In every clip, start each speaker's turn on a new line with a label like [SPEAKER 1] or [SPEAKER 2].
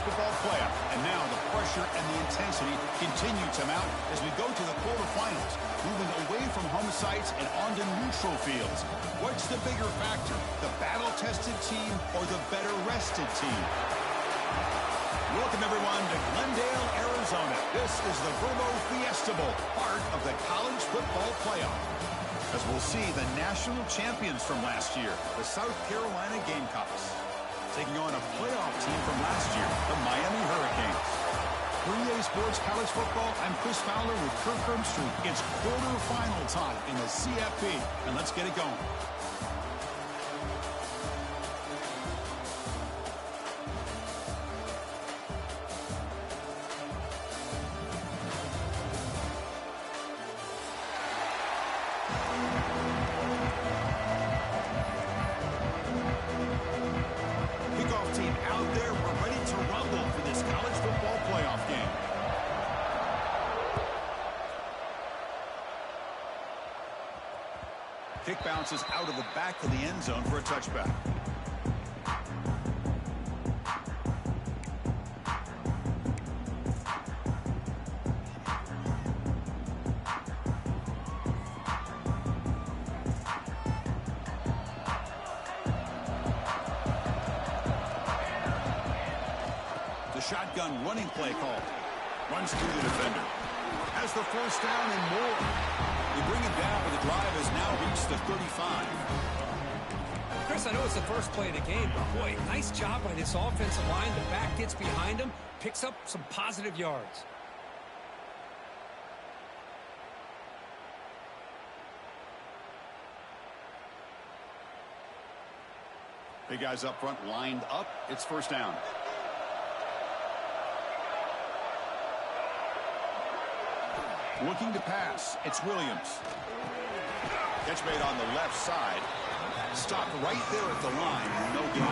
[SPEAKER 1] football playoff. And now the pressure and the intensity continue to mount as we go to the quarterfinals, moving away from home sites and onto neutral fields. What's the bigger factor, the battle-tested team or the better-rested team? Welcome, everyone, to Glendale, Arizona. This is the Verbo Fiesta Bowl, part of the college football playoff. As we'll see the national champions from last year, the South Carolina Gamecocks, taking on a playoff team from last year, the Miami Hurricanes. For EA Sports College Football, I'm Chris Fowler with Kirk Herbstreit. It's quarterfinal time in the CFP, and let's get it going. Kick bounces out of the back of the end zone for a touchback. The shotgun running play call. Runs through the defender. Has the first down and more. You bring him down, but the drive has now reached the 35.
[SPEAKER 2] Chris, I know it's the first play of the game, but boy, nice job by this offensive line. The back gets behind him, picks up some positive yards.
[SPEAKER 1] Big guys up front lined up. It's first down. Looking to pass, it's Williams. Catch made on the left side. Stopped right there at the line. No gain.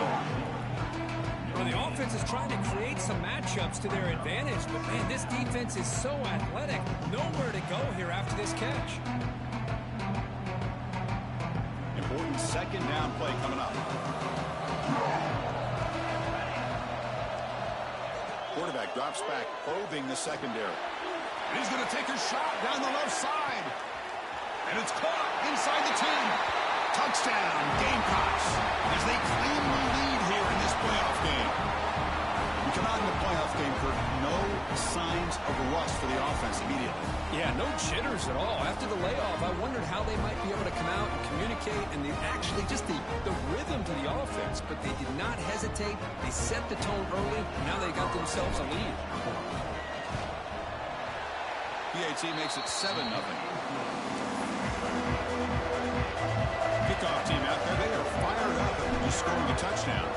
[SPEAKER 2] Well, the offense is trying to create some matchups to their advantage, but man, this defense is so athletic. Nowhere to go here after this catch.
[SPEAKER 1] Important second down play coming up. Quarterback drops back, probing the secondary. And he's going to take a shot down the left side. And it's caught inside the 10. Touchdown, Gamecocks, as they claim the lead here in this playoff game. We come out in the playoff game, Kirk, no signs of rust for the offense immediately.
[SPEAKER 2] Yeah, no jitters at all. After the layoff, I wondered how they might be able to come out and communicate, and actually just the rhythm to the offense. But they did not hesitate. They set the tone early. Now they got themselves a lead.
[SPEAKER 1] PAT makes it 7-0. Kickoff team out there. They are fired up and just scoring a touchdown.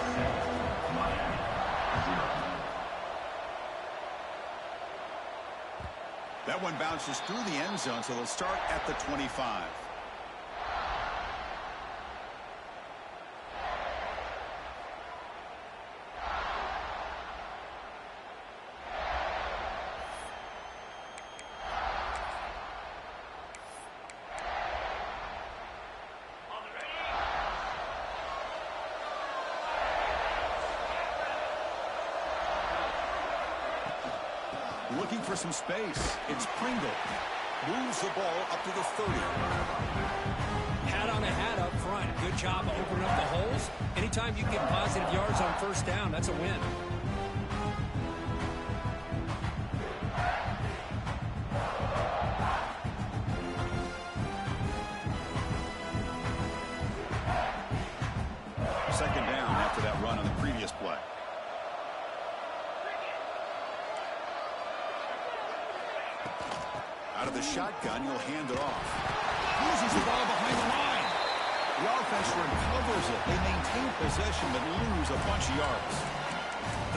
[SPEAKER 1] That one bounces through the end zone, so they'll start at the 25. Looking for some space. It's Pringle. Moves the ball up to the 30.
[SPEAKER 2] Hat on a hat up front. Good job of opening up the holes. Anytime you get positive yards on first down, that's a win.
[SPEAKER 1] Second down after that run on the previous play. Out of the shotgun, you'll hand it off. Loses the ball behind the line. The offense recovers it. They maintain possession, but lose a bunch of yards.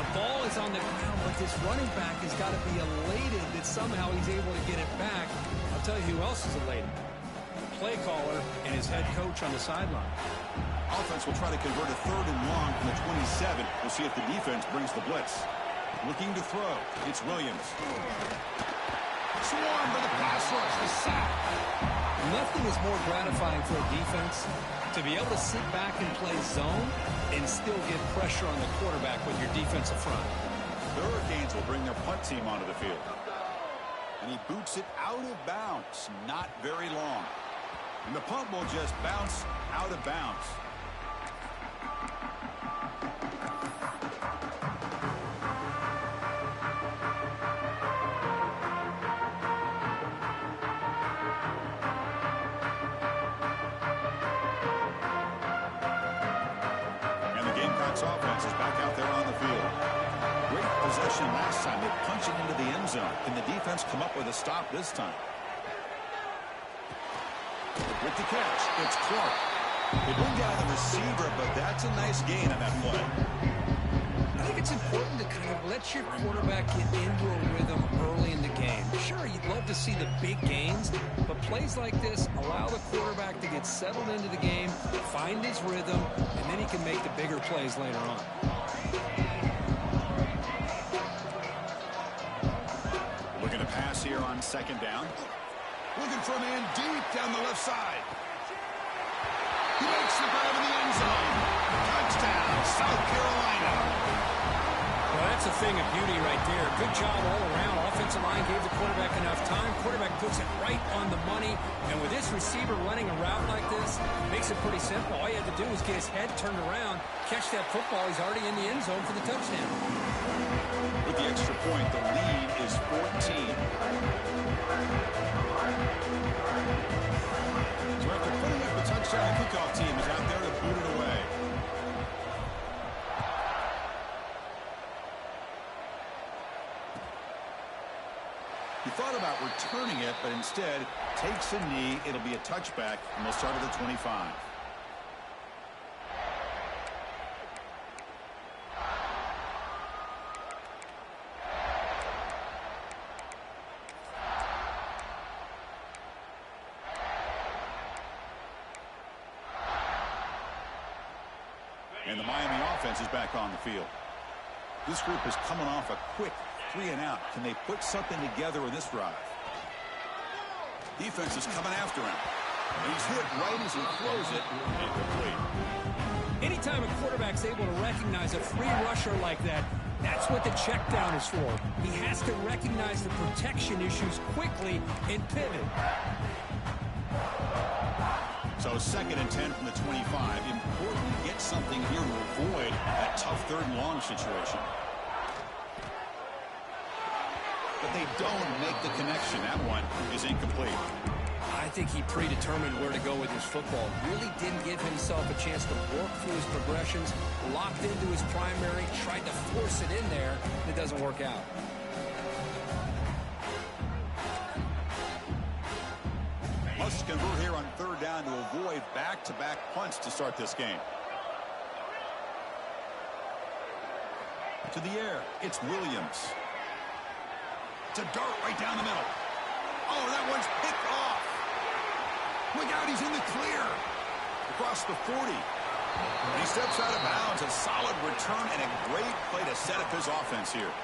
[SPEAKER 2] The ball is on the ground, but this running back has got to be elated that somehow he's able to get it back. I'll tell you who else is elated. The play caller and his head coach on the sideline.
[SPEAKER 1] Offense will try to convert a 3rd and long from the 27. We'll see if the defense brings the blitz. Looking to throw. It's Williams. Swarmed by the pass rush, the sack.
[SPEAKER 2] Nothing is more gratifying for a defense to be able to sit back and play zone and still get pressure on the quarterback with your defensive front.
[SPEAKER 1] They'll will bring their punt team onto the field. And he boots it out of bounds. Not very long. And the punt will just bounce out of bounds. Offense is back out there on the field. Great possession last time. They punch it into the end zone. Can the defense come up with a stop this time? With the catch, it's Clark. They bring down the receiver, but that's a nice gain on that play.
[SPEAKER 2] I think it's important to kind of let your quarterback get into a rhythm early in the game. Sure, you'd love to see the big gains, but plays like this allow the quarterback to get settled into the game, find his rhythm, and then he can make the bigger plays later on.
[SPEAKER 1] Looking to pass here on second down. Looking for a man deep down the left side. He makes the grab in the end zone. Touchdown, South Carolina.
[SPEAKER 2] Well, that's a thing of beauty right there. Good job all around. Offensive line gave the quarterback enough time. Quarterback puts it right on the money. And with this receiver running a route like this, it makes it pretty simple. All you have to do is get his head turned around, catch that football. He's already in the end zone for the touchdown.
[SPEAKER 1] With the extra point, the lead is 14. So after putting up a touchdown, the kickoff team is out there to boot it away. He thought about returning it, but instead takes a knee. It'll be a touchback, and they'll start at the 25. And the Miami offense is back on the field. This group is coming off a quick 3-and-out. Can they put something together in this drive? Defense is coming after him. And he's hit right as he throws it. Incomplete.
[SPEAKER 2] Anytime a quarterback's able to recognize a free rusher like that, that's what the check down is for. He has to recognize the protection issues quickly and pivot.
[SPEAKER 1] So 2nd and 10 from the 25. Important to get something here to avoid that tough 3rd and long situation. But they don't make the connection. That one is incomplete.
[SPEAKER 2] I think he predetermined where to go with his football. Really didn't give himself a chance to work through his progressions. Locked into his primary, tried to force it in there, and it doesn't work out.
[SPEAKER 1] Must convert here on 3rd down to avoid back-to-back punts to start this game. To the air, it's Williams. It's a dart right down the middle. Oh, that one's picked off. Look out, he's in the clear. Across the 40. And he steps out of bounds. A solid return and a great play to set up his offense here.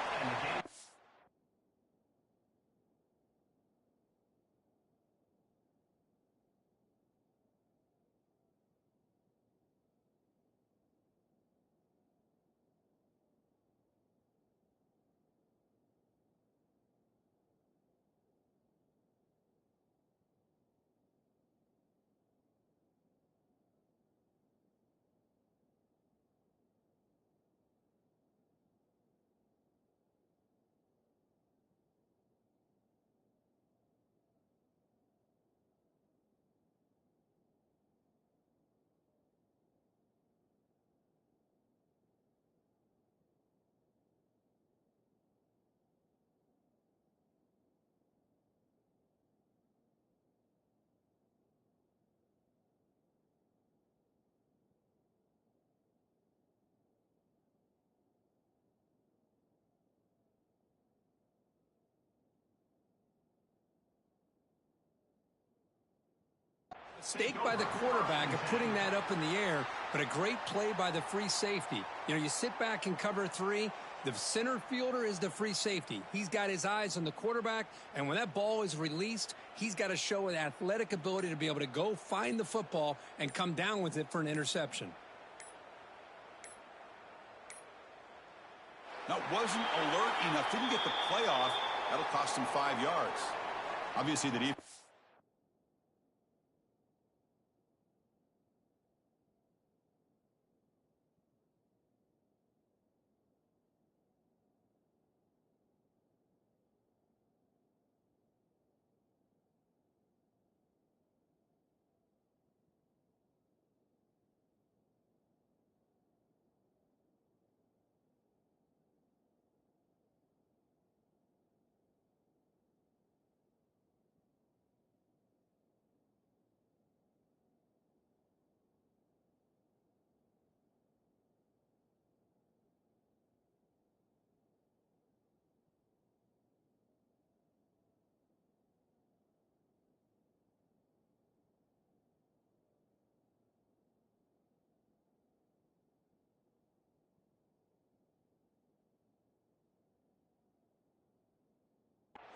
[SPEAKER 2] Mistake by the quarterback of putting that up in the air, but a great play by the free safety. You know, you sit back and cover 3. The center fielder is the free safety. He's got his eyes on the quarterback, and when that ball is released, he's got to show an athletic ability to be able to go find the football and come down with it for an interception.
[SPEAKER 1] That wasn't alert enough. Didn't get the play off. That'll cost him 5 yards. Obviously, the defense.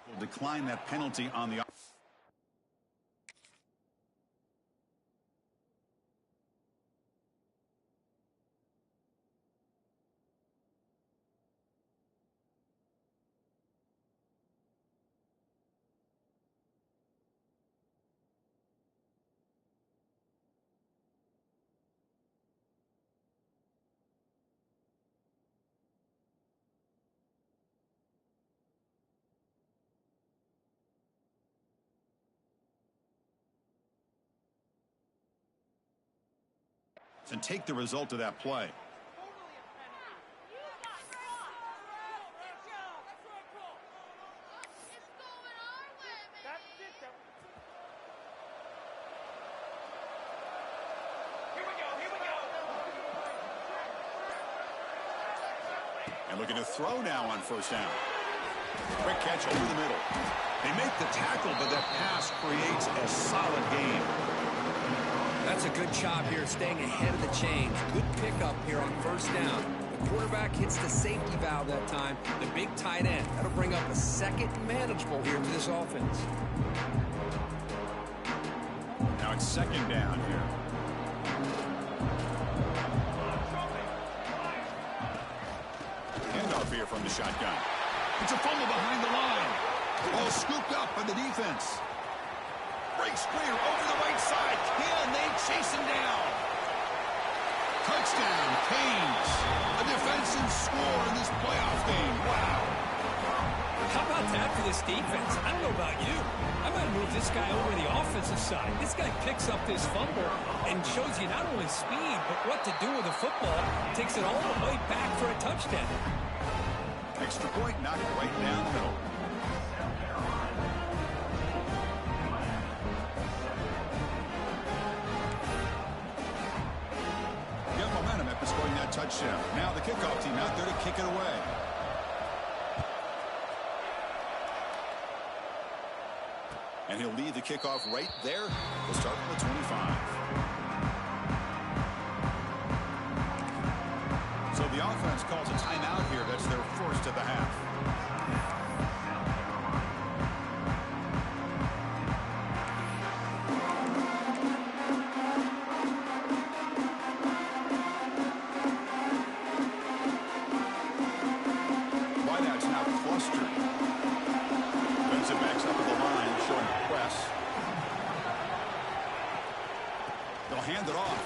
[SPEAKER 1] Will decline that penalty on the. And take the result of that play. And looking to throw now on first down. Quick catch over the middle. They make the tackle, but that pass creates a solid gain.
[SPEAKER 2] That's a good job here staying ahead of the chains. Good pickup here on first down. The quarterback hits the safety valve that time. The big tight end. That'll bring up a second manageable here for this offense.
[SPEAKER 1] Now it's second down here. Handoff here from the shotgun. It's a fumble behind the line. Ball scooped up by the defense. Breaks clear over the right side. Can they chase him down? Touchdown, Canes. A defensive score in this playoff game. Wow.
[SPEAKER 2] How about that for this defense? I don't know about you. I might move this guy over to the offensive side. This guy picks up this fumble and shows you not only speed, but what to do with the football. Takes it all the way back for a touchdown.
[SPEAKER 1] Extra point knocked right down the middle. Scoring that touchdown. Now the kickoff team out there to kick it away. And he'll lead the kickoff right there. We'll start from the 25. So the offense calls a timeout here. That's their first of the half. Hand it off.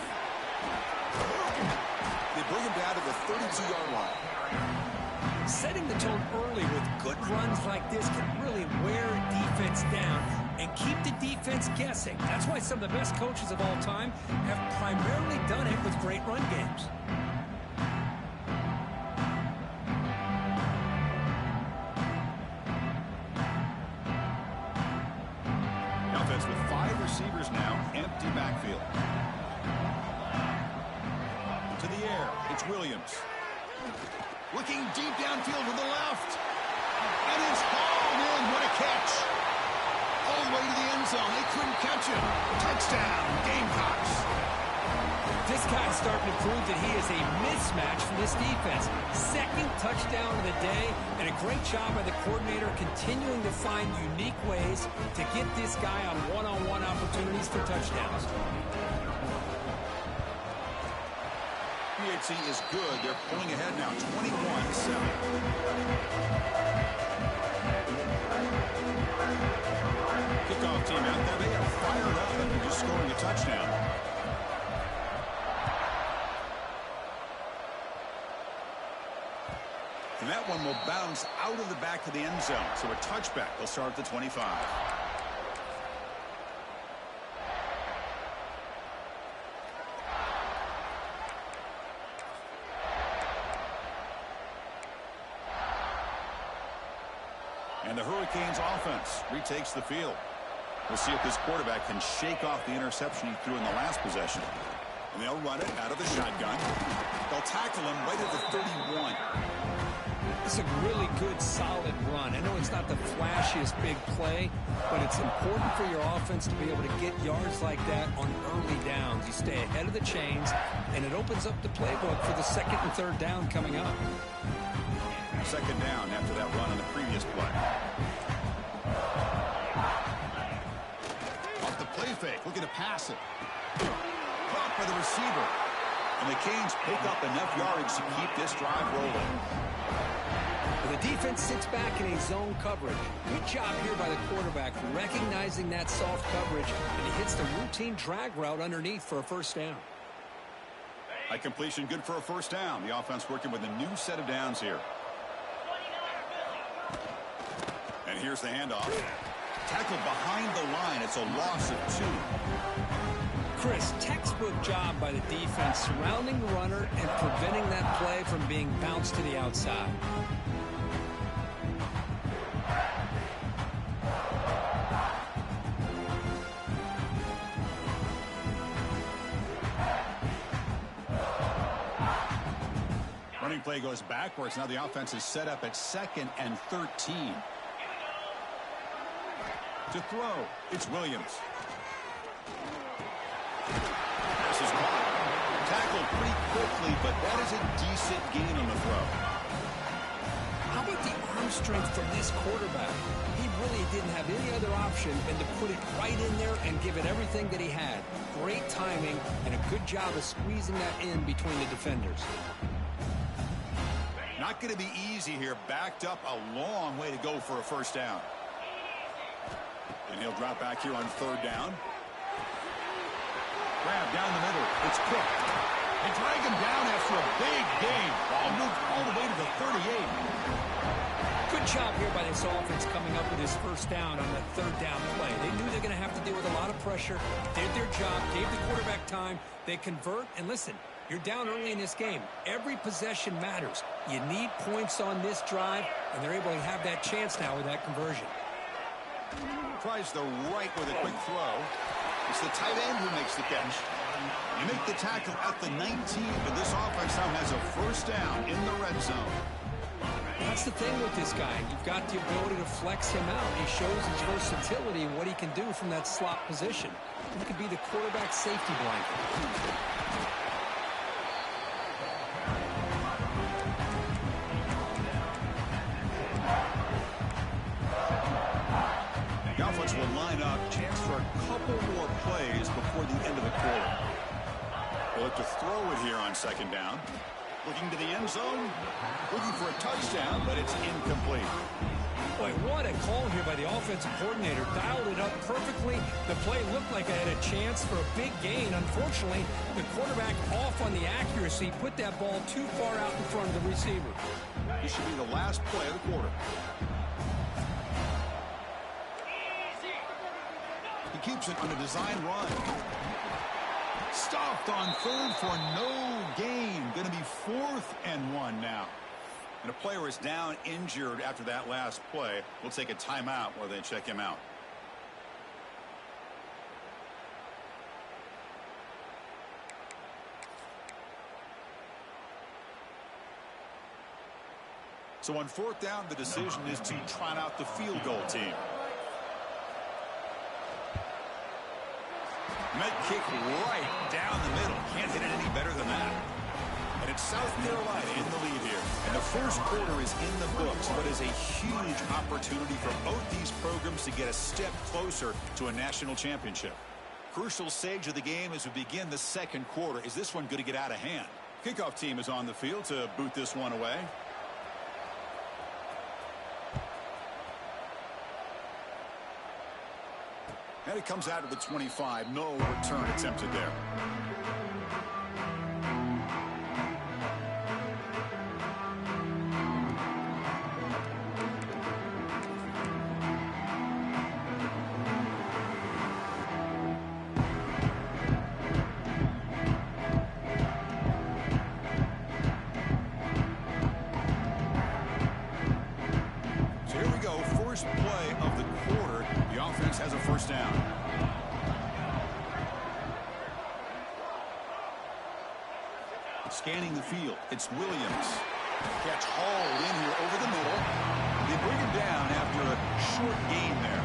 [SPEAKER 1] They bring him down to the 32-yard line.
[SPEAKER 2] Setting the tone early with good runs like this can really wear a defense down and keep the defense guessing. That's why some of the best coaches of all time have primarily done it with great run games.
[SPEAKER 1] The offense with 5 receivers now, empty backfield. To the air, it's Williams. Looking deep downfield to the left. And it's hauled in. What a catch. All the way to the end zone. They couldn't catch him. Touchdown, Gamecocks.
[SPEAKER 2] This guy's starting to prove that he is a mismatch for this defense. Second touchdown of the day, and a great job by the coordinator continuing to find unique ways to get this guy on one-on-one opportunities for touchdowns.
[SPEAKER 1] It's efficiency is good. They're pulling ahead now, 21-7. Kickoff team out there. They are fired up after just scoring a touchdown. And that one will bounce out of the back of the end zone. So a touchback. They'll start at the 25. And the Hurricanes offense retakes the field. We'll see if this quarterback can shake off the interception he threw in the last possession. And they'll run it out of the shotgun. They'll tackle him right at the 31.
[SPEAKER 2] It's a really good, solid run. I know it's not the flashiest big play, but it's important for your offense to be able to get yards like that on early downs. You stay ahead of the chains, and it opens up the playbook for the second and third down coming up.
[SPEAKER 1] Second down after that run on the previous play. Off the play fake, looking to pass it. Caught by the receiver. And the Canes pick up enough yardage to keep this drive rolling.
[SPEAKER 2] The defense sits back in a zone coverage. Good job here by the quarterback, recognizing that soft coverage, and he hits the routine drag route underneath for a first down.
[SPEAKER 1] High completion, good for a first down. The offense working with a new set of downs here. And here's the handoff. Tackled behind the line. It's a loss of 2.
[SPEAKER 2] Chris, textbook job by the defense surrounding the runner and preventing that play from being bounced to the outside.
[SPEAKER 1] Running play goes backwards. Now the offense is set up at 2nd and 13. To throw, it's Williams. This is caught. Tackled pretty quickly, but that is a decent gain on the throw.
[SPEAKER 2] How about the arm strength from this quarterback? He really didn't have any other option than to put it right in there and give it everything that he had. Great timing and a good job of squeezing that in between the defenders.
[SPEAKER 1] Not going to be easy here. Backed up a long way to go for a first down. And he'll drop back here on 3rd down. Grab down the middle. It's Cook. They drag him down after a big gain. Ball moved all the way to the 38.
[SPEAKER 2] Good job here by this offense coming up with his first down on that 3rd down play. They knew they're going to have to deal with a lot of pressure. Did their job. Gave the quarterback time. They convert. And listen, you're down early in this game. Every possession matters. You need points on this drive, and they're able to have that chance now with that conversion.
[SPEAKER 1] Tries the right with a quick throw. It's the tight end who makes the catch. You make the tackle at the 19, but this offense now has a first down in the red zone.
[SPEAKER 2] That's the thing with this guy. You've got the ability to flex him out. He shows his versatility and what he can do from that slot position. He could be the quarterback safety blanket.
[SPEAKER 1] The offense will line up. Chance for a couple more plays before the end of the quarter. They'll look to throw it here on 2nd down. Looking to the end zone. Looking for a touchdown, but it's incomplete.
[SPEAKER 2] Boy, what a call here by the offensive coordinator. Dialed it up perfectly. The play looked like it had a chance for a big gain. Unfortunately, the quarterback off on the accuracy, put that ball too far out in front of the receiver.
[SPEAKER 1] This should be the last play of the quarter. He keeps it on a design run. Stopped on 3rd for no gain. Going to be 4th and 1 now. And a player is down injured after that last play. We'll take a timeout while they check him out. So on 4th down, the decision is to trot out the field goal team. Med kick right down the middle. Can't hit it any better than that. And it's South Carolina in the lead here. And the first quarter is in the books, but is a huge opportunity for both these programs to get a step closer to a national championship. Crucial stage of the game as we begin the 2nd quarter. Is this one going to get out of hand? Kickoff team is on the field to boot this one away. And it comes out of the 25. No return attempted there. Has a first down. Scanning the field, it's Williams. Catch hauled in here over the middle. They bring him down after a short gain there.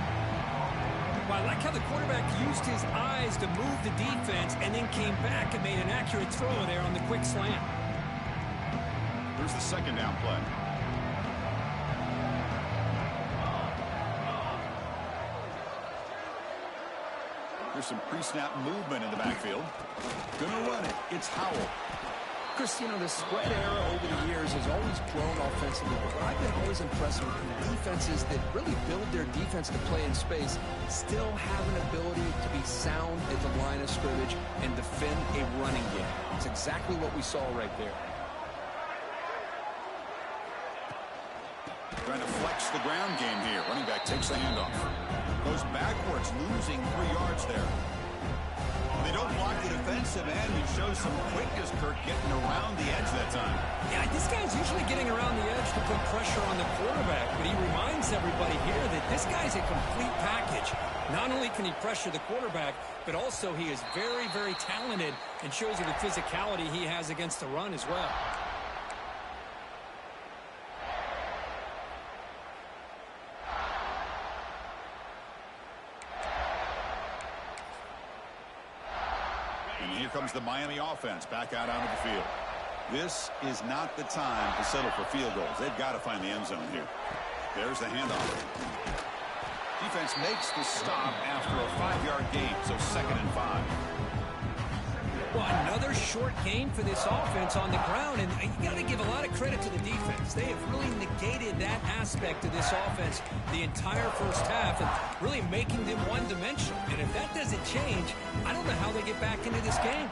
[SPEAKER 2] Well, I like how the quarterback used his eyes to move the defense and then came back and made an accurate throw there on the quick slant.
[SPEAKER 1] Here's the second down play. There's some pre-snap movement in the backfield. Gonna run it. It's Howell.
[SPEAKER 2] Chris, you know, the spread era over the years has always grown offensively, but I've been always impressed with defenses that really build their defense to play in space, still have an ability to be sound at the line of scrimmage and defend a running game. It's exactly what we saw right there.
[SPEAKER 1] Trying to flex the ground game here. Running back takes the handoff. Goes backwards, losing 3 yards there. They don't block the defensive end. He shows some quickness, Kirk, getting around the edge that time.
[SPEAKER 2] Yeah, this guy's usually getting around the edge to put pressure on the quarterback, but he reminds everybody here that this guy's a complete package. Not only can he pressure the quarterback, but also he is very, very talented and shows you the physicality he has against the run as well.
[SPEAKER 1] Here comes the Miami offense back out onto the field. This is not the time to settle for field goals. They've got to find the end zone here. There's the handoff. Defense makes the stop after a 5-yard gain, so 2nd and 5.
[SPEAKER 2] Well, another short game for this offense on the ground, and you got to give a lot of credit to the defense. They have really negated that aspect of this offense the entire first half and really making them one-dimensional. And if that doesn't change, I don't know how they get back into this game.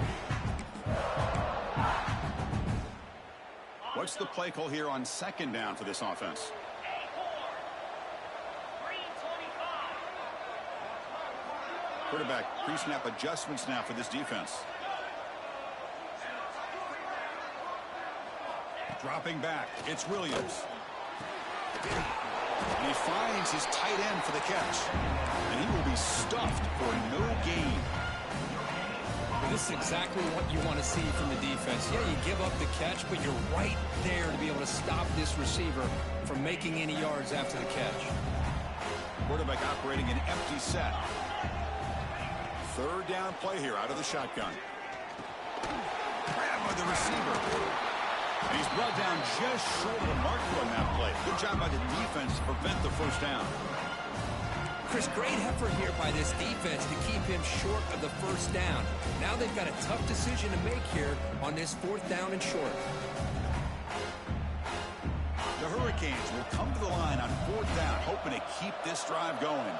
[SPEAKER 1] What's the play call here on 2nd down for this offense? Quarterback pre-snap adjustments now for this defense. Dropping back, it's Williams. And he finds his tight end for the catch. And he will be stuffed for no gain.
[SPEAKER 2] Well, this is exactly what you want to see from the defense. Yeah, you give up the catch, but you're right there to be able to stop this receiver from making any yards after the catch.
[SPEAKER 1] Quarterback operating an empty set. 3rd down play here out of the shotgun. Grab by the receiver. And he's brought down just short of the mark on that play. Good job by the defense to prevent the first down.
[SPEAKER 2] Chris, great effort here by this defense to keep him short of the first down. Now they've got a tough decision to make here on this 4th down and short.
[SPEAKER 1] The Hurricanes will come to the line on 4th down, hoping to keep this drive going.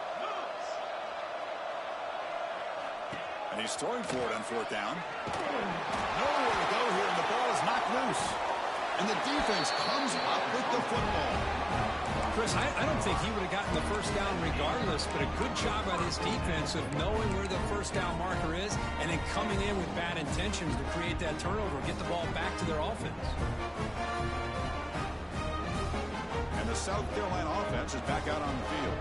[SPEAKER 1] And he's throwing for it on 4th down. Nowhere to go here, and the ball is knocked loose. And the defense comes up with the football.
[SPEAKER 2] Chris, I don't think he would have gotten the first down regardless, but a good job by this defense of knowing where the first down marker is and then coming in with bad intentions to create that turnover, get the ball back to their offense.
[SPEAKER 1] And the South Carolina offense is back out on the field.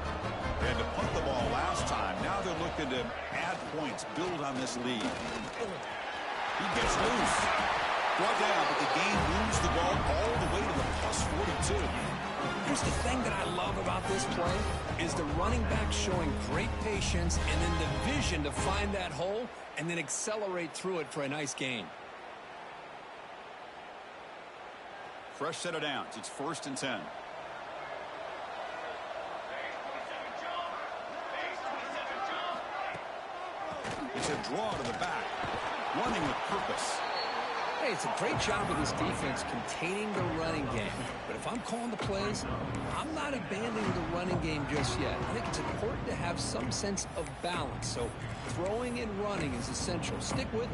[SPEAKER 1] They had to punt the ball last time. Now they're looking to add points, build on this lead. He gets loose. Brought down, but the game moves the ball all the way to the +42.
[SPEAKER 2] Here's the thing that I love about this play is the running back showing great patience and then the vision to find that hole and then accelerate through it for a nice gain.
[SPEAKER 1] Fresh set of downs. It's 1st and 10. It's a draw to the back. Running with purpose.
[SPEAKER 2] Hey, it's a great job of this defense containing the running game. But if I'm calling the plays, I'm not abandoning the running game just yet. I think it's important to have some sense of balance. So throwing and running is essential. Stick with it.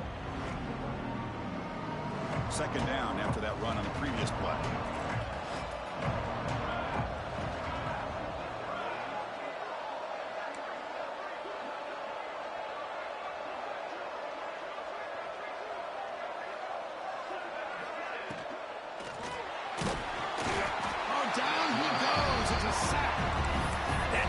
[SPEAKER 1] Second down after that run on the previous play.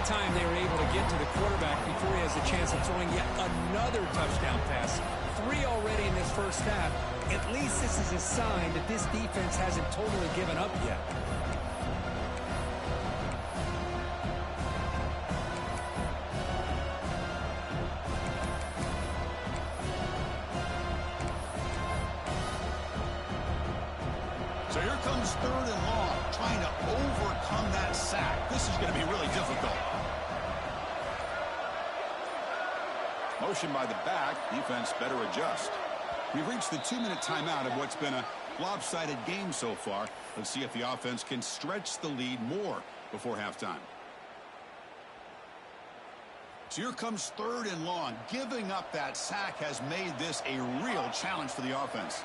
[SPEAKER 2] Time they were able to get to the quarterback before he has a chance of throwing yet another touchdown pass. 3 already in this first half. At least this is a sign that this defense hasn't totally given up yet.
[SPEAKER 1] So here comes 3rd and long, trying to overcome that sack. This is going to be really difficult. Motion by the back. Defense better adjust. We've reached the 2-minute timeout of what's been a lopsided game so far. Let's see if the offense can stretch the lead more before halftime. So here comes 3rd and long. Giving up that sack has made this a real challenge for the offense.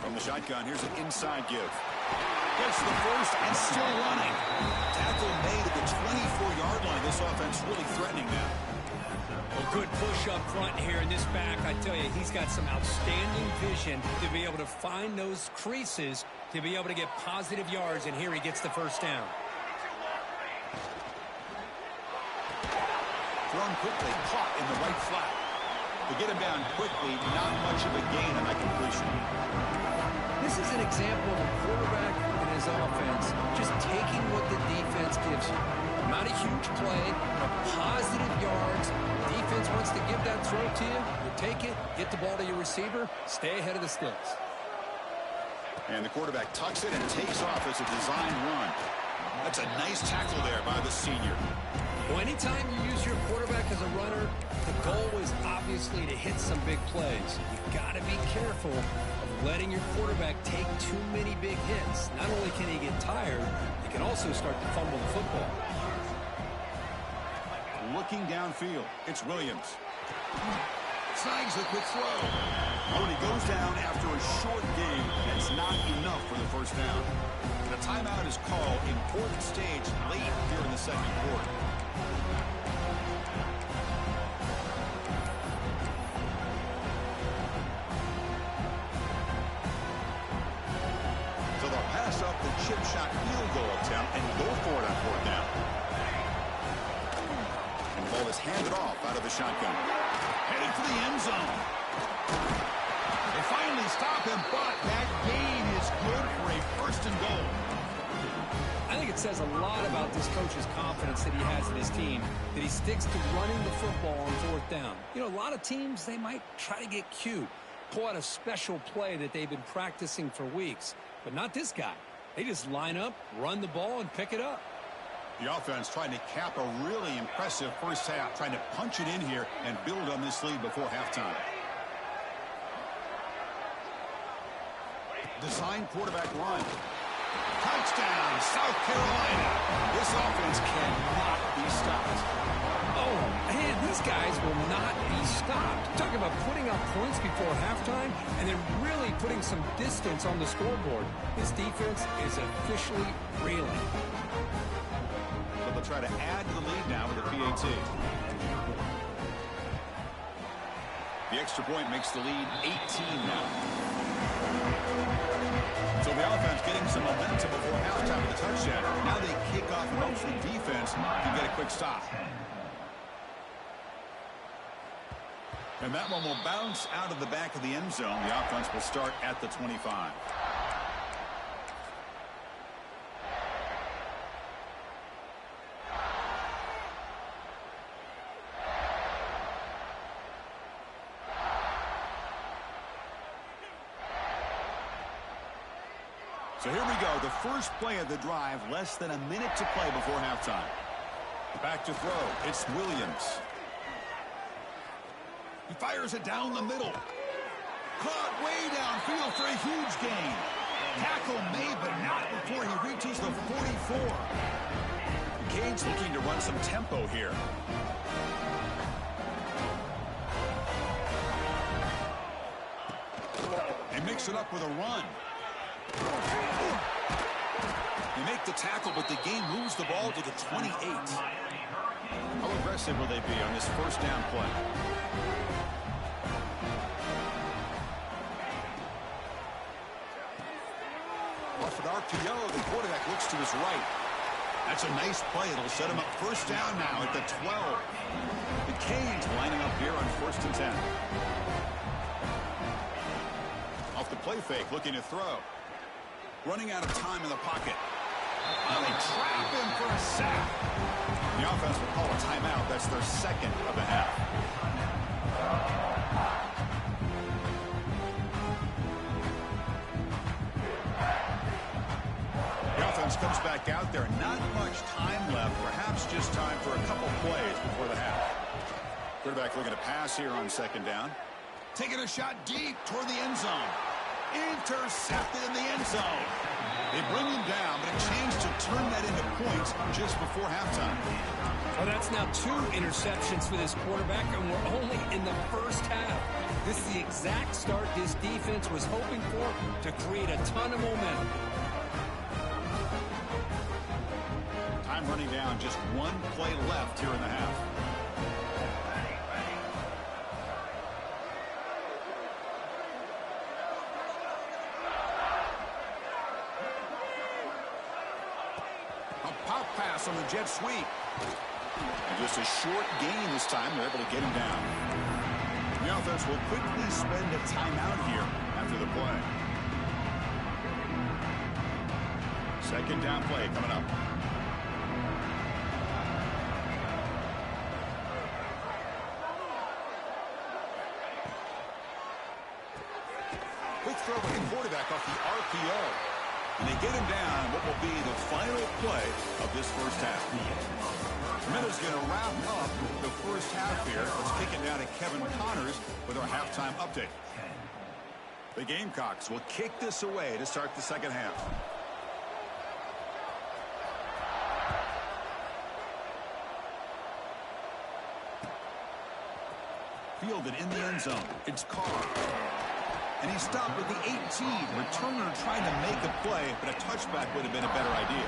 [SPEAKER 1] From the shotgun, here's an inside give. Gets the first and still running. Tackle made at the 24-yard line. This offense really threatening now.
[SPEAKER 2] Well, good push up front here in this back. I tell you, he's got some outstanding vision to be able to find those creases, to be able to get positive yards, and here he gets the first down.
[SPEAKER 1] Thrown quickly, caught in the right flat. To get him down quickly, not much of a gain on that completion.
[SPEAKER 2] This is an example of a quarterback and his offense just taking what the defense gives you. Not a huge play, but positive yards. Defense wants to give that throw to you. You take it, get the ball to your receiver, stay ahead of the sticks.
[SPEAKER 1] And the quarterback tucks it and takes off as a design run. That's a nice tackle there by the senior.
[SPEAKER 2] Well, anytime you use your quarterback as a runner, the goal is obviously to hit some big plays. You've got to be careful of letting your quarterback take too many big hits. Not only can he get tired, he can also start to fumble the football.
[SPEAKER 1] Looking downfield, it's Williams. Snags the quick throw. When he goes down after a short game, that's not enough for the first down. The timeout is called. Important stage late here in the second quarter. So they'll pass up the chip shot field goal attempt and go for it on 4th down. And the ball is handed off out of the shotgun. Headed for the end zone. They finally stop him, but that gain is good for a 1st and goal.
[SPEAKER 2] I think it says a lot about this coach's confidence that he has in his team, that he sticks to running the football on 4th down. You know, a lot of teams, they might try to get cute, pull out a special play that they've been practicing for weeks. But not this guy. They just line up, run the ball, and pick it up.
[SPEAKER 1] The offense trying to cap a really impressive first half, trying to punch it in here and build on this lead before halftime. Design quarterback run. Touchdown, South Carolina. This offense cannot be stopped.
[SPEAKER 2] Oh, man, these guys will not be stopped. Talk about putting up points before halftime and then really putting some distance on the scoreboard. This defense is officially reeling.
[SPEAKER 1] So they'll try to add to the lead now with a PAT. The extra point makes the lead 18 now. So the offense getting some momentum before halftime with a touchdown. Now they kick off and hopefully defense can get a quick stop. And that one will bounce out of the back of the end zone. The offense will start at the 25. So here we go, the first play of the drive, less than a minute to play before halftime. Back to throw, it's Williams. He fires it down the middle. Caught way downfield for a huge gain. Tackle made, but not before he reaches the 44. Cade's looking to run some tempo here. They mix it up with a run. They make the tackle, but the game moves the ball to the 28. How aggressive will they be on this first down play? Off an RPO, the quarterback looks to his right. That's a nice play. It'll set him up first down now at the 12. The Canes lining up here on 1st and 10. Off the play fake, looking to throw. Running out of time in the pocket. Oh, they trap him for a sack. The offense will call a timeout. That's their second of the half. The offense comes back out there. Not much time left. Perhaps just time for a couple plays before the half. Quarterback looking to pass here on 2nd down. Taking a shot deep toward the end zone. Intercepted in the end zone. They bring him down, but a chance to turn that into points just before halftime.
[SPEAKER 2] Well, that's now 2 interceptions for this quarterback, and we're only in the first half. This is the exact start this defense was hoping for to create a ton of momentum.
[SPEAKER 1] Time running down, just 1 play left here in the half. Pop pass on the jet sweep. And just a short gain this time. They're able to get him down. The offense will quickly spend a timeout here after the play. 2nd down play coming up. Quick throw by the quarterback off the RPO. And they get him down what will be the final play of this first half. Miller's going to wrap up the first half here. Let's kick it down to Kevin Connors with our halftime update. The Gamecocks will kick this away to start the second half. Fielded in the end zone. It's Carr. And he stopped with the 18. Returner trying to make a play, but a touchback would have been a better idea.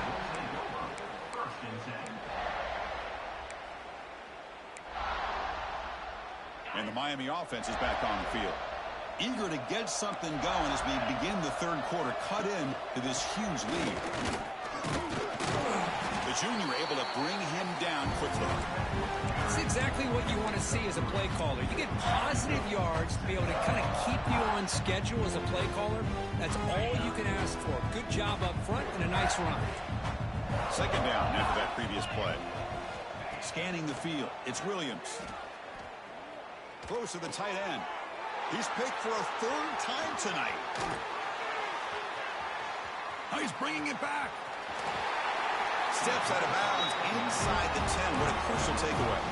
[SPEAKER 1] And the Miami offense is back on the field. Eager to get something going as we begin the 3rd quarter. Cut in to this huge lead. The junior able to bring him down quickly.
[SPEAKER 2] That's exactly what you want to see as a play caller. You get positive yards to be able to kind of keep you on schedule as a play caller. That's all you can ask for. Good job up front and a nice run.
[SPEAKER 1] 2nd down after that previous play. Scanning the field. It's Williams. Close to the tight end. He's picked for a 3rd time tonight. Oh, he's bringing it back. Steps out of bounds inside the 10. What a crucial takeaway.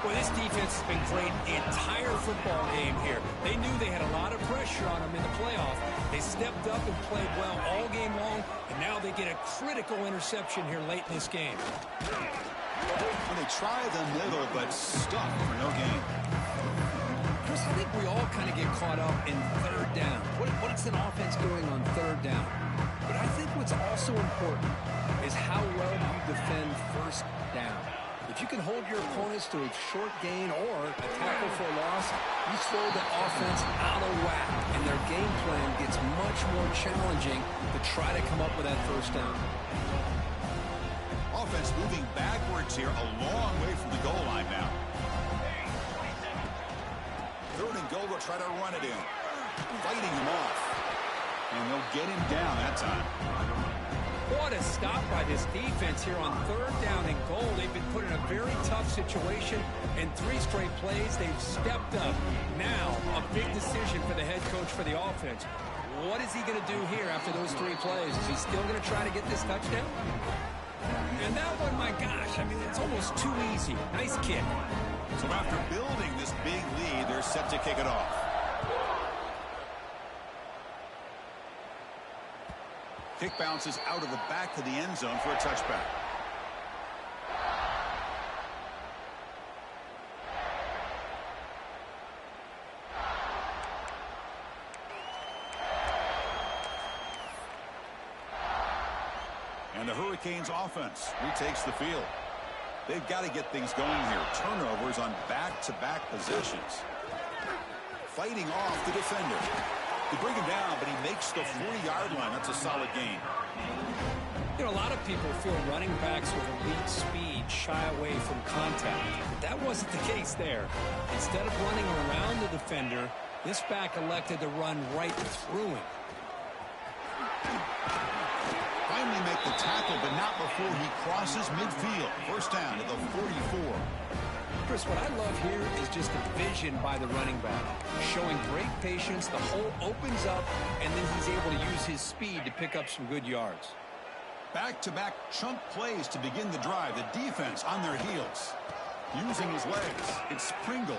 [SPEAKER 2] Well, this defense has been great the entire football game here. They knew they had a lot of pressure on them in the playoff. They stepped up and played well all game long, and now they get a critical interception here late in this game.
[SPEAKER 1] Well, they try the middle, but stuck for no gain.
[SPEAKER 2] Chris, I think we all kind of get caught up in 3rd down. What is an offense doing on 3rd down? But I think what's also important is how well you defend 1st down. If you can hold your opponents to a short gain or a tackle for a loss, you throw the offense out of whack, and their game plan gets much more challenging to try to come up with that 1st down.
[SPEAKER 1] Offense moving backwards here, a long way from the goal line now. 3rd and goal, they'll try to run it in. Fighting him off. And they'll get him down that time.
[SPEAKER 2] What a stop by this defense here on 3rd down and goal. They've been put in a very tough situation. In 3 straight plays, they've stepped up. Now, a big decision for the head coach for the offense. What is he going to do here after those 3 plays? Is he still going to try to get this touchdown? And that one, my gosh, I mean, it's almost too easy. Nice kick.
[SPEAKER 1] So after building this big lead, they're set to kick it off. Kick bounces out of the back of the end zone for a touchback. And the Hurricanes offense retakes the field. They've got to get things going here. Turnovers on back-to-back possessions. Fighting off the defender. They bring him down, but he makes the 40-yard line. That's a solid gain.
[SPEAKER 2] You know, a lot of people feel running backs with elite speed shy away from contact. But that wasn't the case there. Instead of running around the defender, this back elected to run right through him.
[SPEAKER 1] Finally make the tackle, but not before he crosses midfield. First down to the 44.
[SPEAKER 2] Chris, what I love here is just the vision by the running back. Showing great patience, the hole opens up, and then he's able to use his speed to pick up some good yards.
[SPEAKER 1] Back-to-back chunk plays to begin the drive. The defense on their heels. Using his legs. It's Pringle.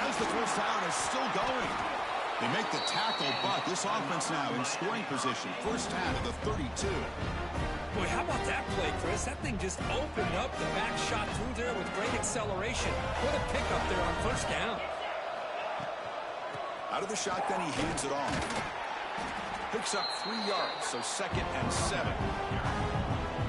[SPEAKER 1] As the first down is still going. They make the tackle, but this offense now in scoring position. First down to the 32.
[SPEAKER 2] Boy, how about that play, Chris? That thing just opened up. The back shot through there with great acceleration. What a pickup there on first down.
[SPEAKER 1] Out of the shotgun, he hands it off. Picks up 3 yards, so 2nd and 7.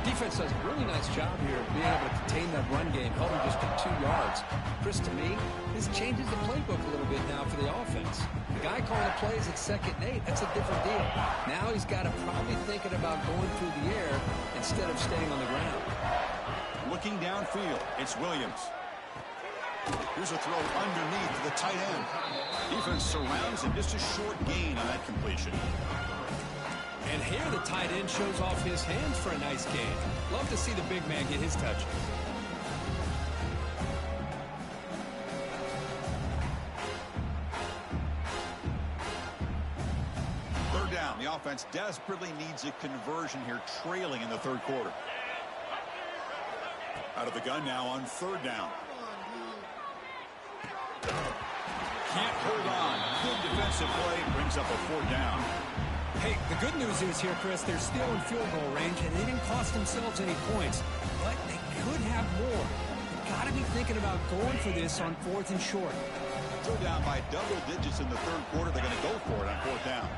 [SPEAKER 2] Defense does a really nice job here of being able to contain that run game, held him just to 2 yards. Chris, to me, this changes the playbook a little bit now for the offense. The guy calling plays at 2nd and 8, that's a different deal. Now he's got to probably thinking about going through the air instead of staying on the ground.
[SPEAKER 1] Looking downfield, it's Williams. Here's a throw underneath to the tight end. Defense surrounds him, just a short gain on that completion.
[SPEAKER 2] And here the tight end shows off his hands for a nice gain. Love to see the big man get his touches.
[SPEAKER 1] Third down. The offense desperately needs a conversion here, trailing in the third quarter. Out of the gun now on third down. Can't hold on. Good defensive play. Brings up a fourth down.
[SPEAKER 2] Hey, the good news is here, Chris, they're still in field goal range, and they didn't cost themselves any points, but they could have more. They've got to be thinking about going for this on 4th and short.
[SPEAKER 1] Throw down by double digits in the third quarter. They're going to go for it on 4th down.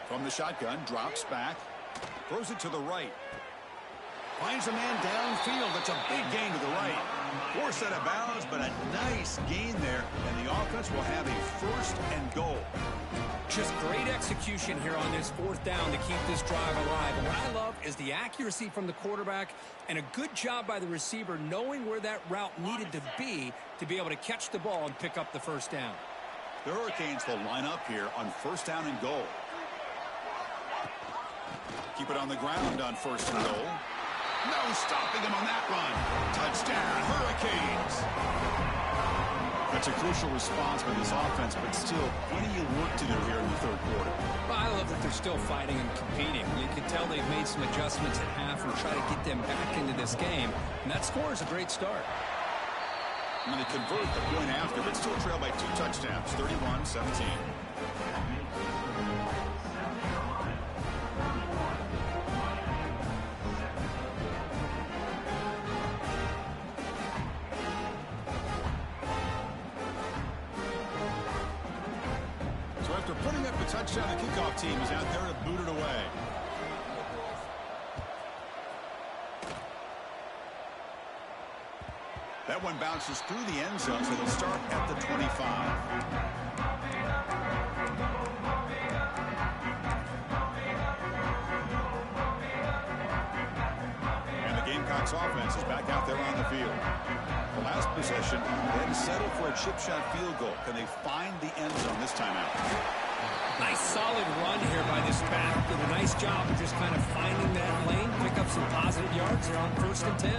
[SPEAKER 1] From the shotgun, drops back, throws it to the right. Finds a man downfield. That's a big gain to the right. Forced out of bounds, but a nice gain there, and the offense will have a 1st and goal.
[SPEAKER 2] Just great execution here on this 4th down to keep this drive alive. And what I love is the accuracy from the quarterback and a good job by the receiver knowing where that route needed to be able to catch the ball and pick up the first down.
[SPEAKER 1] The Hurricanes will line up here on 1st down and goal. Keep it on the ground on 1st and goal. No stopping him on that run. Touchdown, Hurricanes. That's a crucial response by this offense, but still plenty of work to do here in the third quarter.
[SPEAKER 2] Well, I love that they're still fighting and competing. You can tell they've made some adjustments at half and try to get them back into this game, and that score is a great start.
[SPEAKER 1] I'm going to convert the point after, but still trail by 2 touchdowns, 31-17. Putting up a touchdown, the kickoff team is out there to boot it away. That one bounces through the end zone, so they'll start at the 25. And the Gamecocks offense is back out there on the field. The last possession, then settle for a chip shot field goal. Can they find the end zone this time out?
[SPEAKER 2] Nice solid run here by this back. Did a nice job of just kind of finding that lane, pick up some positive yards there on 1st and 10.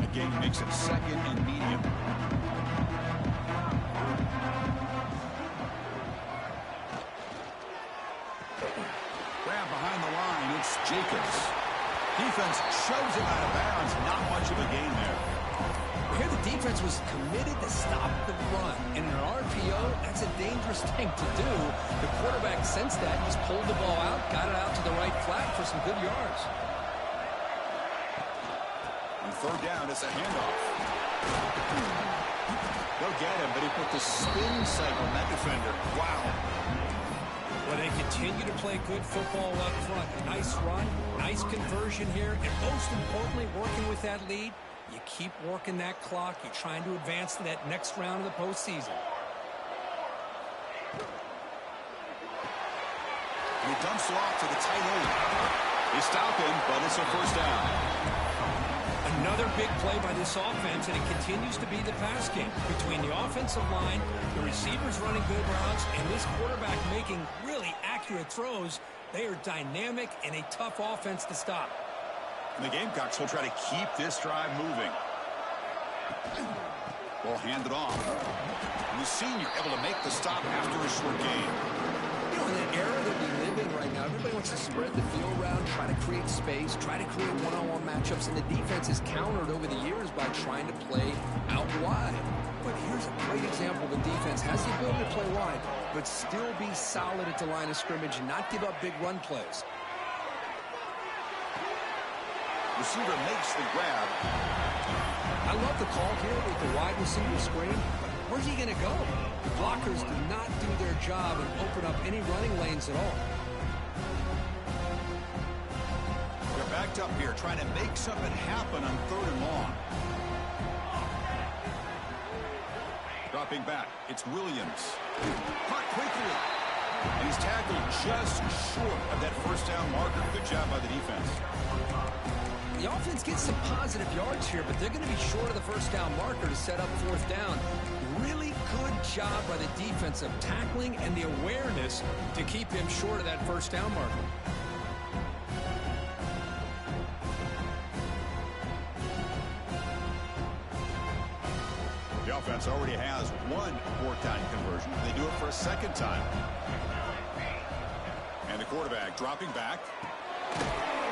[SPEAKER 1] Again, he makes it 2nd and medium. Grab behind the line. It's Jacobs. He defense shoves him out of bounds. Not much of a gain there.
[SPEAKER 2] Here the defense was committed to stop the run. And in an RPO, that's a dangerous thing to do. The quarterback sensed that. He's pulled the ball out, got it out to the right flat for some good yards.
[SPEAKER 1] On third down, it's a handoff. They'll get him, but he put the spin cycle on that defender. Wow.
[SPEAKER 2] Well, they continue to play good football up front. Nice run, nice conversion here, and most importantly, working with that lead. You keep working that clock. You're trying to advance to that next round of the postseason.
[SPEAKER 1] He dumps it off to the tight end. They stop him, but it's a first down.
[SPEAKER 2] Another big play by this offense, and it continues to be the pass game. Between the offensive line, the receivers running good routes, and this quarterback making really accurate throws, they are dynamic and a tough offense to stop.
[SPEAKER 1] And the Gamecocks will try to keep this drive moving. Ball handed off. And the senior able to make the stop after a short gain.
[SPEAKER 2] You know, in the era that we live in right now, everybody wants to spread the field around, try to create space, try to create one-on-one matchups, and the defense is countered over the years by trying to play out wide. But here's a great example. The defense has the ability to play wide, but still be solid at the line of scrimmage and not give up big run plays.
[SPEAKER 1] Receiver makes the grab.
[SPEAKER 2] I love the call here with the wide receiver screen. Where's he going to go? The blockers do not do their job and open up any running lanes at all.
[SPEAKER 1] They're backed up here trying to make something happen on third and long. Dropping back, it's Williams. Caught quickly. And he's tackled just short of that first down marker. Good job by the defense.
[SPEAKER 2] The offense gets some positive yards here, but they're going to be short of the first down marker to set up fourth down. Really good job by the defense of tackling and the awareness to keep him short of that first down marker.
[SPEAKER 1] The offense already has one fourth down conversion. They do it for a second time. And the quarterback dropping back.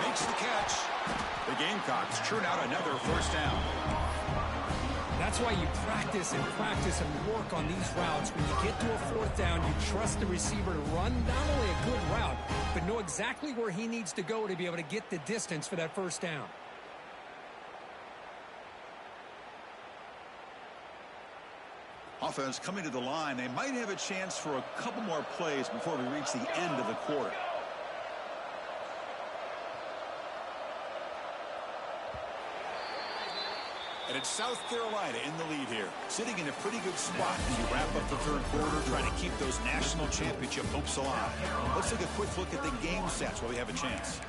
[SPEAKER 1] Makes the catch. The Gamecocks churn out another first down.
[SPEAKER 2] That's why you practice and work on these routes. When you get to a fourth down, you trust the receiver to run not only a good route, but know exactly where he needs to go to be able to get the distance for that first down.
[SPEAKER 1] Offense coming to the line. They might have a chance for a couple more plays before we reach the end of the quarter. And it's South Carolina in the lead here, sitting in a pretty good spot as you wrap up the third quarter, trying to keep those national championship hopes alive. Let's take a quick look at the game stats while we have a chance.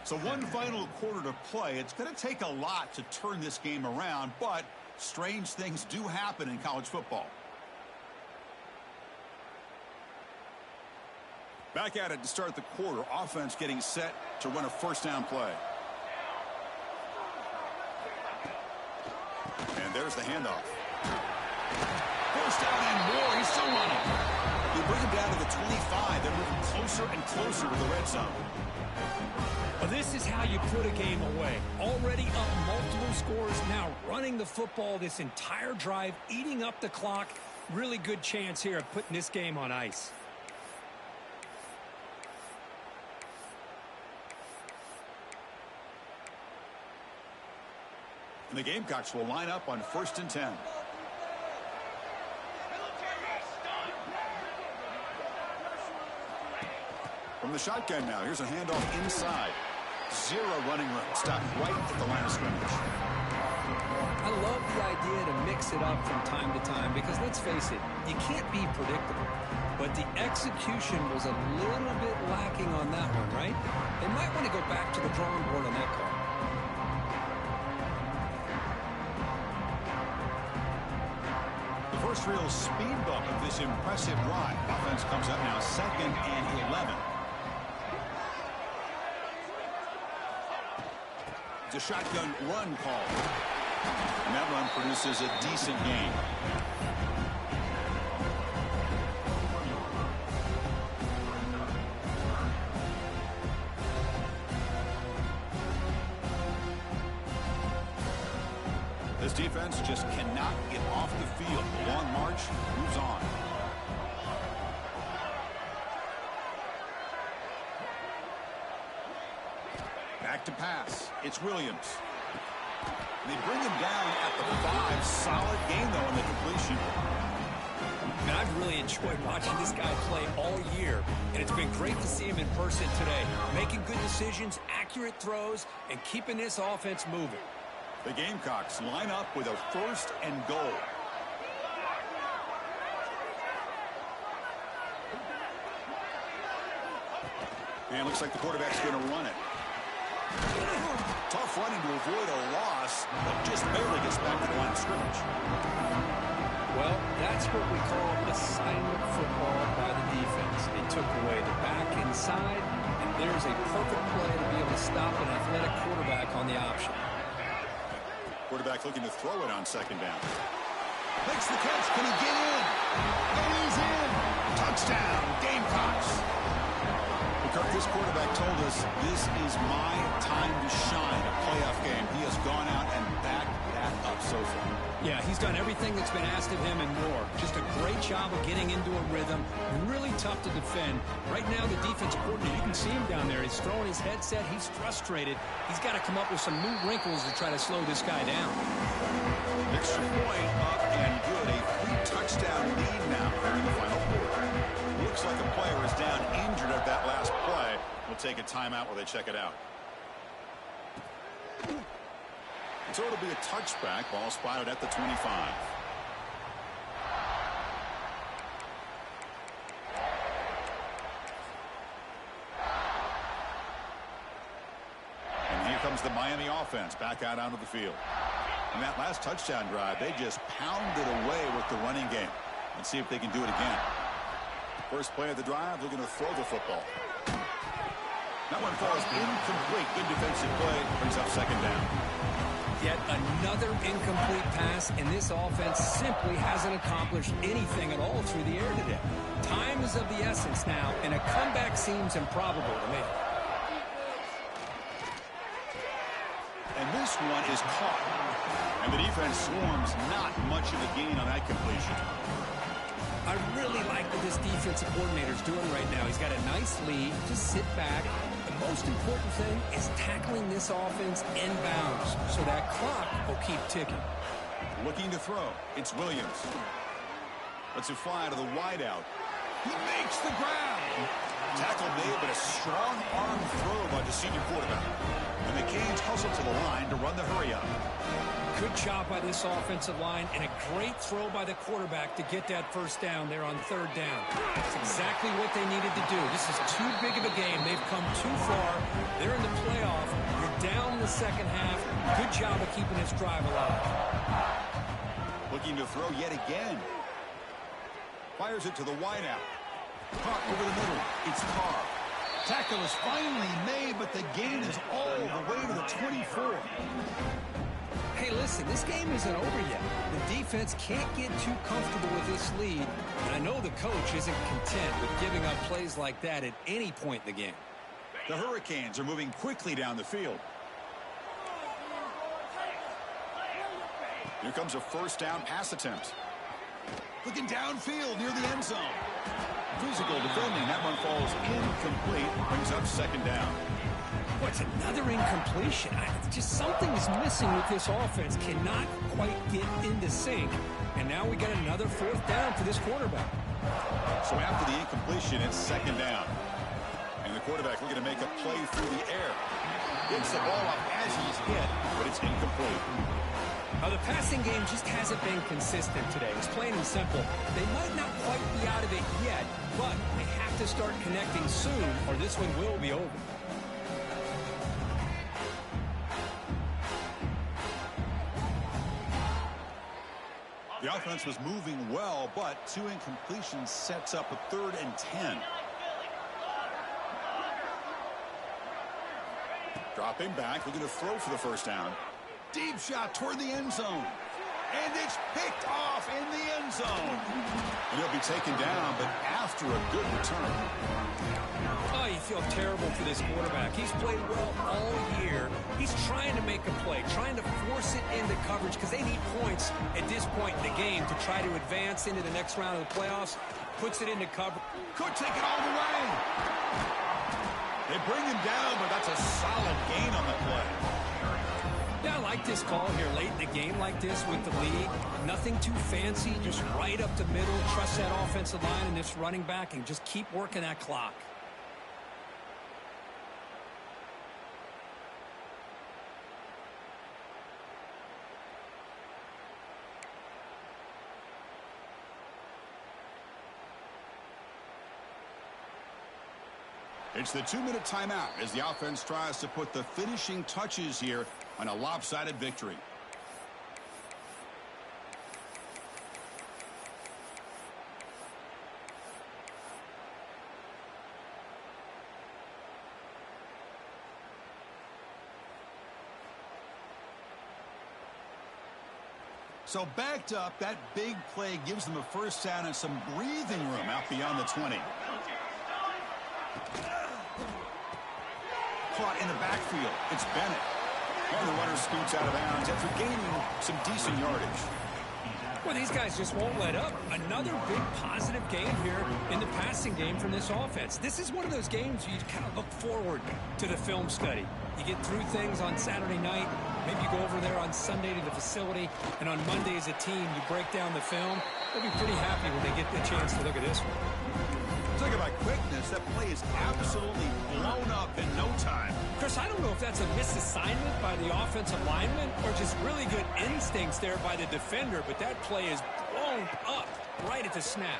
[SPEAKER 1] So one final quarter to play. It's going to take a lot to turn this game around, but strange things do happen in college football. Back at it to start the quarter. Offense getting set to run a first down play. And there's the handoff. First down and more. He's still running. You bring him down to the 25. They're moving closer and closer to the red zone.
[SPEAKER 2] Well, this is how you put a game away. Already up multiple scores, now running the football this entire drive, eating up the clock. Really good chance here of putting this game on ice.
[SPEAKER 1] And the Gamecocks will line up on 1st and 10. From the shotgun now, here's a handoff inside. Zero running room. Stopped right at the line of scrimmage.
[SPEAKER 2] I love the idea to mix it up from time to time because, let's face it, you can't be predictable. But the execution was a little bit lacking on that one, right? They might want to go back to the drawing board on that call.
[SPEAKER 1] First real speed bump of this impressive drive. Offense comes up now 2nd and 11. It's a shotgun run call. And that run produces a decent gain. This defense just cannot get off the field. The long march moves on. Back to pass. It's Williams. They bring him down at the 5. Solid game, though, in the completion.
[SPEAKER 2] And I've really enjoyed watching this guy play all year, and it's been great to see him in person today, making good decisions, accurate throws, and keeping this offense moving.
[SPEAKER 1] The Gamecocks line up with a 1st and goal. And looks like the quarterback's going to run it. Tough running to avoid a loss, but just barely gets back to the line of scrimmage.
[SPEAKER 2] Well, that's what we call assignment football by the defense. They took away the back inside, and there's a perfect play to be able to stop an athletic quarterback on the option.
[SPEAKER 1] Quarterback looking to throw it on 2nd down. Makes the catch. Can he get in? And he's in. Touchdown, Gamecocks. Kirk, this quarterback told us this is my time to shine, a playoff game. He has gone out and backed that up so far.
[SPEAKER 2] Yeah, he's done everything that's been asked of him and more. Just a great job of getting into a rhythm. Really tough to defend. Right now, the defensive coordinator, you can see him down there. He's throwing his headset. He's frustrated. He's got to come up with some new wrinkles to try to slow this guy down.
[SPEAKER 1] Extra point up and good. A 3-touchdown lead now here in the final quarter. Looks like a player is down injured at that last play. We'll take a timeout while they check it out. So it'll be a touchback. Ball spotted at the 25. And here comes the Miami offense back out onto the field. In that last touchdown drive, they just pounded away with the running game. Let's see if they can do it again. First play of the drive, looking to throw the football. That one falls incomplete. Good defensive play. Brings up 2nd down.
[SPEAKER 2] Yet another incomplete pass, and this offense simply hasn't accomplished anything at all through the air today. Time is of the essence now, and a comeback seems improbable to me.
[SPEAKER 1] And this one is caught. And the defense swarms not much of a gain on that completion.
[SPEAKER 2] I really like what this defensive coordinator is doing right now. He's got a nice lead. Just sit back. The most important thing is tackling this offense inbounds so that clock will keep ticking.
[SPEAKER 1] Looking to throw. It's Williams. Lets it fly to the wideout. He makes the grab. Tackle made, but a strong arm throw by the senior quarterback. And the Canes hustle to the line to run the hurry up.
[SPEAKER 2] Good job by this offensive line, and a great throw by the quarterback to get that 1st down there on 3rd down. That's exactly what they needed to do. This is too big of a game. They've come too far. They're in the playoff. You're down in the 2nd half. Good job of keeping this drive alive.
[SPEAKER 1] Looking to throw yet again. Fires it to the wideout. Caught over the middle. It's Carr. Tackle is finally made, but the gain is all the way to the 24.
[SPEAKER 2] Hey, listen, this game isn't over yet. The defense can't get too comfortable with this lead, and I know the coach isn't content with giving up plays like that at any point in the game.
[SPEAKER 1] The Hurricanes are moving quickly down the field. Here comes a 1st down pass attempt. Looking downfield near the end zone. Physical defending. That one falls incomplete. Brings up 2nd down.
[SPEAKER 2] What's another incompletion? Just something's missing with this offense. Cannot quite get into sync. And now we got another 4th down for this quarterback.
[SPEAKER 1] So after the incompletion, it's 2nd down. And the quarterback looking to make a play through the air. Hits the ball up as he's hit, but it's incomplete.
[SPEAKER 2] The passing game just hasn't been consistent today. It's plain and simple. They might not quite be out of it yet, but they have to start connecting soon, or this one will be over.
[SPEAKER 1] The offense was moving well, but 2 incompletions sets up a 3rd and 10. Dropping back, looking to throw for the 1st down. Deep shot toward the end zone. And it's picked off in the end zone. And he'll be taken down, but after a good return.
[SPEAKER 2] Oh, you feel terrible for this quarterback. He's played well all year. He's trying to make a play, trying to force it into coverage because they need points at this point in the game to try to advance into the next round of the playoffs. Puts it into cover.
[SPEAKER 1] Could take it all the way. They bring him down, but that's a solid gain on the play.
[SPEAKER 2] Yeah, I like this call here late in the game like this with the lead. Nothing too fancy, just right up the middle. Trust that offensive line and this running back and just keep working that clock.
[SPEAKER 1] It's the 2-minute timeout as the offense tries to put the finishing touches here on a lopsided victory. So backed up, that big play gives them a first down and some breathing room out beyond the 20. Caught in the backfield. It's Bennett. And the runner scoots out of bounds after gaining some decent yardage.
[SPEAKER 2] Well, these guys just won't let up. Another big positive game here in the passing game from this offense. This is one of those games you kind of look forward to the film study. You get through things on Saturday night. Maybe you go over there on Sunday to the facility. And on Monday as a team, you break down the film. They'll be pretty happy when they get the chance to look at this one.
[SPEAKER 1] Talk about quickness. That play is absolutely blown up in no time.
[SPEAKER 2] Chris, I don't know if that's a misassignment by the offensive lineman or just really good instincts there by the defender, but that play is blown up right at the snap.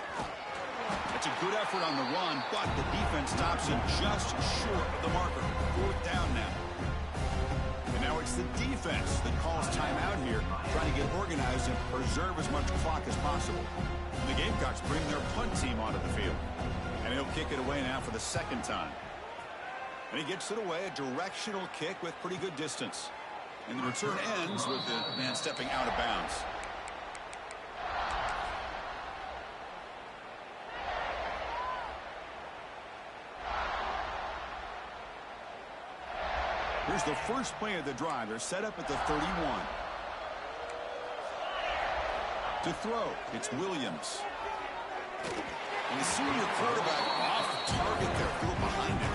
[SPEAKER 1] It's a good effort on the run, but the defense stops him just short of the marker. 4th down now. And now it's the defense that calls timeout here, trying to get organized and preserve as much clock as possible. The Gamecocks bring their punt team onto the field. And he'll kick it away now for the 2nd time. And he gets it away, a directional kick with pretty good distance. And the return ends with the man stepping out of bounds. Here's the first play of the drive. They're set up at the 31. To throw, it's Williams. And the senior quarterback off target there, threw behind him.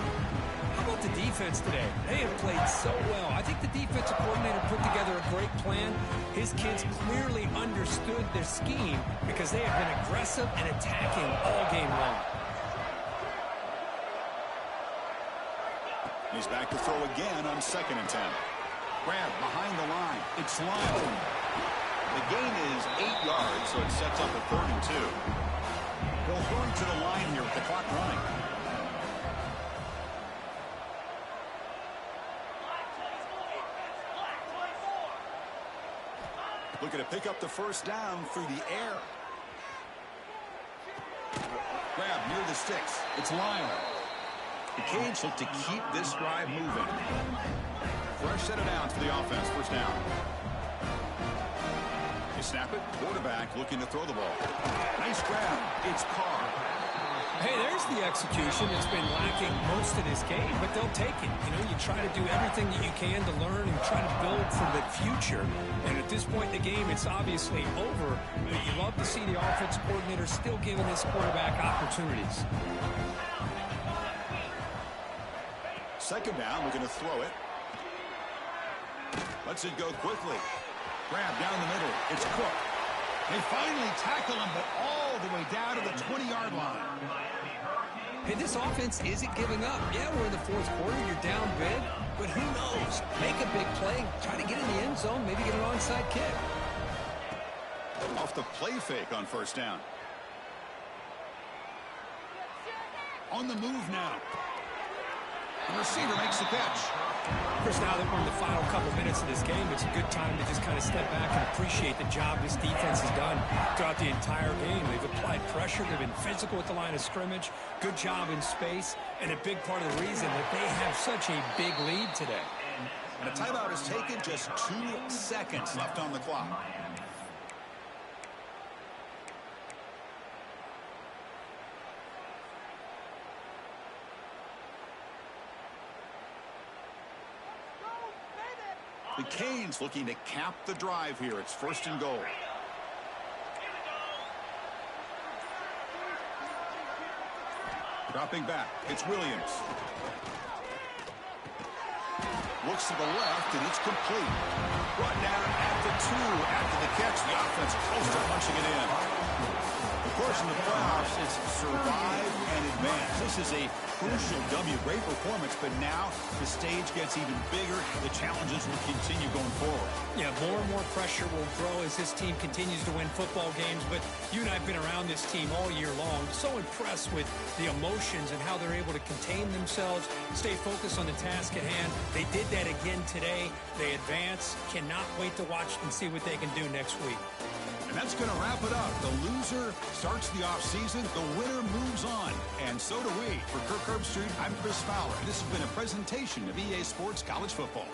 [SPEAKER 2] How about the defense today? They have played so well. I think the defensive coordinator put together a great plan. His kids clearly understood their scheme because they have been aggressive and attacking all game long.
[SPEAKER 1] He's back to throw again on 2nd and 10. Grab behind the line. It's Lyle. The gain is 8 yards, so it sets up a 3rd and 2. They'll hurry to the line here with the clock running. Looking to pick up the first down through the air. Grab near the sticks. It's Lyle. The Canes look to keep this drive moving. Fresh set of downs for the offense. First down. They snap it. Quarterback looking to throw the ball. Nice grab. It's Carr.
[SPEAKER 2] Hey, there's the execution. It's been lacking most of this game, but they'll take it. You know, you try to do everything that you can to learn and try to build for the future. And at this point in the game, it's obviously over, but you love to see the offensive coordinator still giving this quarterback opportunities.
[SPEAKER 1] 2nd down, looking to throw it. Lets it go quickly. Grab down the middle. It's Cook. They finally tackle him, but all the way down to the 20-yard line.
[SPEAKER 2] Hey, this offense isn't giving up. Yeah, we're in the 4th quarter. You're down big, but who knows? Make a big play. Try to get in the end zone. Maybe get an onside kick.
[SPEAKER 1] Off the play fake on 1st down. On the move now. The receiver makes the catch.
[SPEAKER 2] Chris, now that we're in the final couple minutes of this game, it's a good time to just kind of step back and appreciate the job this defense has done throughout the entire game. They've applied pressure. They've been physical at the line of scrimmage. Good job in space. And a big part of the reason that they have such a big lead today.
[SPEAKER 1] And a timeout is taken. Just 2 seconds left on the clock. The Canes looking to cap the drive here. It's 1st and goal. Dropping back. It's Williams. Looks to the left, and it's complete. Brought down at the 2 after the catch. The offense close to punching it in. Of course, in the playoffs, it's survive and advance. This is a crucial W. Great performance, but now the stage gets even bigger. The challenges will continue going forward.
[SPEAKER 2] Yeah, more and more pressure will grow as this team continues to win football games. But you and I have been around this team all year long. So impressed with the emotions and how they're able to contain themselves, stay focused on the task at hand. They did that again today. They advance. Cannot wait to watch and see what they can do next week.
[SPEAKER 1] And that's going to wrap it up. The loser starts the offseason. The winner moves on. And so do we. For Kirk Herbstreit, I'm Chris Fowler. This has been a presentation of EA Sports College Football.